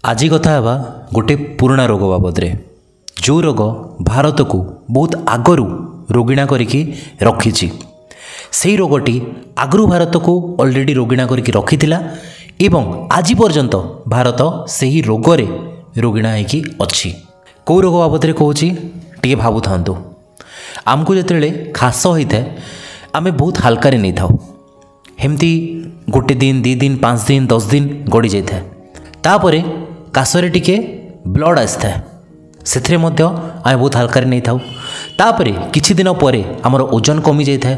आज कथा हेबा गोटे पुराना रोग बाबद रे जो रोग भारत को बहुत आगरू रोगिणा करिकी रखिछि। सेही रोगटी आगरू भारत को ऑलरेडी रोगिणा करिकी रखिथिला एवं आज पर्यंत भारत सेही रोगरे रोगिणा होइकी अछि। को रोग बाबद रे कहूछि टिके भाबु थांतु। आमको जेतेले खास होइथे आमे बहुत हल्का रे नै थाउ। हेमती गोटे दिन 2 दिन 5 दिन 10 दिन गड़ी जाइए तापरे काशरे टिके ब्लड आसी था से आम बहुत हल्का नहीं था। तापरे किछि दिन पर आमर ओजन कमी जाए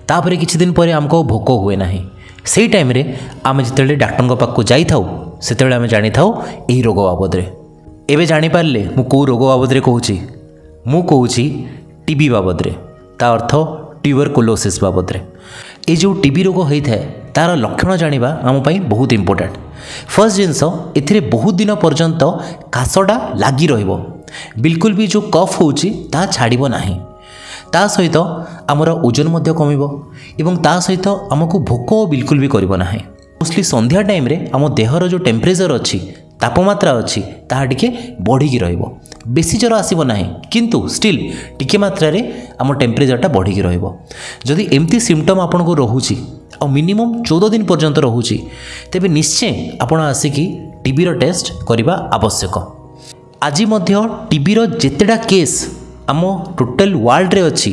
तापरे किछि दिन पर आमको भोक हुए ना। से टाइम रे आम जिते डाक्टर पाखक जाई थाउ सेतेबेले आम जानी थाउ एही रोग बाबद रे। एबे जानी पारले मु को रोग बाबद रे कहूछि मु कहूछि टीबी बाबद रे ता अर्थ ट्यूबरकुलोसिस बाबद रे। ये जो टीबी रोग होता है तार लक्षण जानिबा आम पई बहुत इंपोर्टेंट। फर्स्ट जिनस एथिरे बहुत दिन पर्यंत काशटा लगी रहिबो बिल्कुल भी जो कफ होउची ता छाड़िबो नाही। ता सहित आमर ओजन मध्य कमिबो एवं ता सहित आमको भोक बिल्कुल भी करिबो नाही। मोस्टली संध्या टाइम रे आम देहर जो टेम्परेचर अच्छी तापमात्रा अच्छी ताहा टिके बढ़िकी रहिबो। बेसी ज्वर आसीबो नाही किंतु स्टिल टिके मात्रा रे आम टेम्परेचरटा बढ़िकी रहिबो। जदि एमती सिम्पटम आपनको रहुची और मिनिमम 14 दिन पर्यंत रहुची तेबे निश्चय आपण आसिकी टीबी रो टेस्ट करिबा आवश्यक। आज मध्य टीबी रो जेतेडा केस आम टोटल वर्ल्ड रे अछि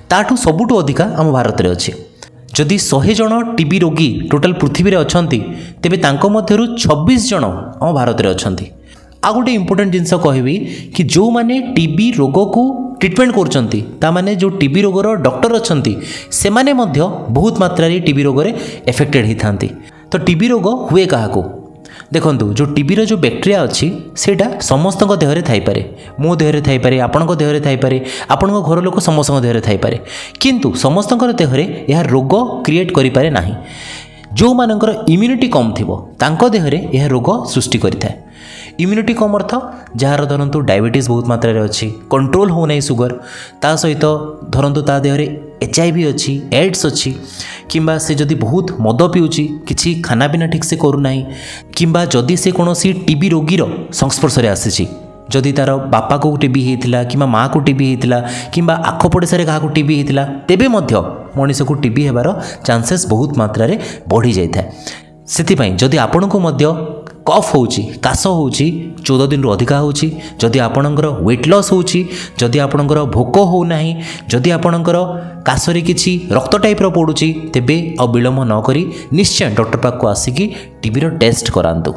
ताठू सबुठू अधिका आम भारत रे अछि। जदि 100 जन टीबी रोगी टोटल पृथ्वी रे अछंती तेबे तांको मध्यरु 26 जन आम भारत रे अछंती। आ गोटे इंपोर्टेंट जिनस कहबी कि जो माने टीबी रोग को ट्रिटमेंट करचंती ता माने जो टीबी रोगर डॉक्टर अछंती से माने मध्य बहुत मात्रा रे टीबी रोग रे एफेक्टेड ही थांती। तो टीबी रोग हुए काहाको देखंतु जो टीबी रो जो बैक्टेरिया अच्छी सेटा समस्त देहरे थाई पारे मो देहरे थाई पारे आपनक देहरे थाई पारे आपनक घर लोक समस्त देहरे थाई पारे किंतु समस्त देहरे यह रोग क्रिएट करि पारे नाही। जो मानकर इम्यूनिटी कम थिबो तांको देहरे यह रोग सृष्टि करिथाय। इम्यूनिटी कम अर्थ जार धरतु डायबिटीज बहुत मात्रा रे अच्छी कंट्रोल हो नहीं सुगर ता सहित धरतु ता देहरे HIV अच्छी एड्स अच्छी किंबा से जदि बहुत मद पिउची किछि खाना पीना ठीक से करू नाही किंबा जदि से कोनोसी टीबी रोगीर संस्पर्श रे आसीची जदि तार बापा को टीबी होता कि माँ को टीबी होता कि आखपड़ोशा क्या टीबी होता तेबे मध्य मनीष को टीबी होबार चांसेस बहुत मात्रा रे बढ़ी जाए। से जदि आपण को मध्य कफ होउची काश होउची 14 दिन रु अधिका होउची जदि आपणकर वेट लॉस होउची जदि आपणकर भोक हो नाही जदि आपणकर काशरे किछि रक्त टाइप रो पडुची तेबे विलंब न करी निश्चय डॉक्टर पाख को आसिकी टीबी रो टेस्ट करांतु।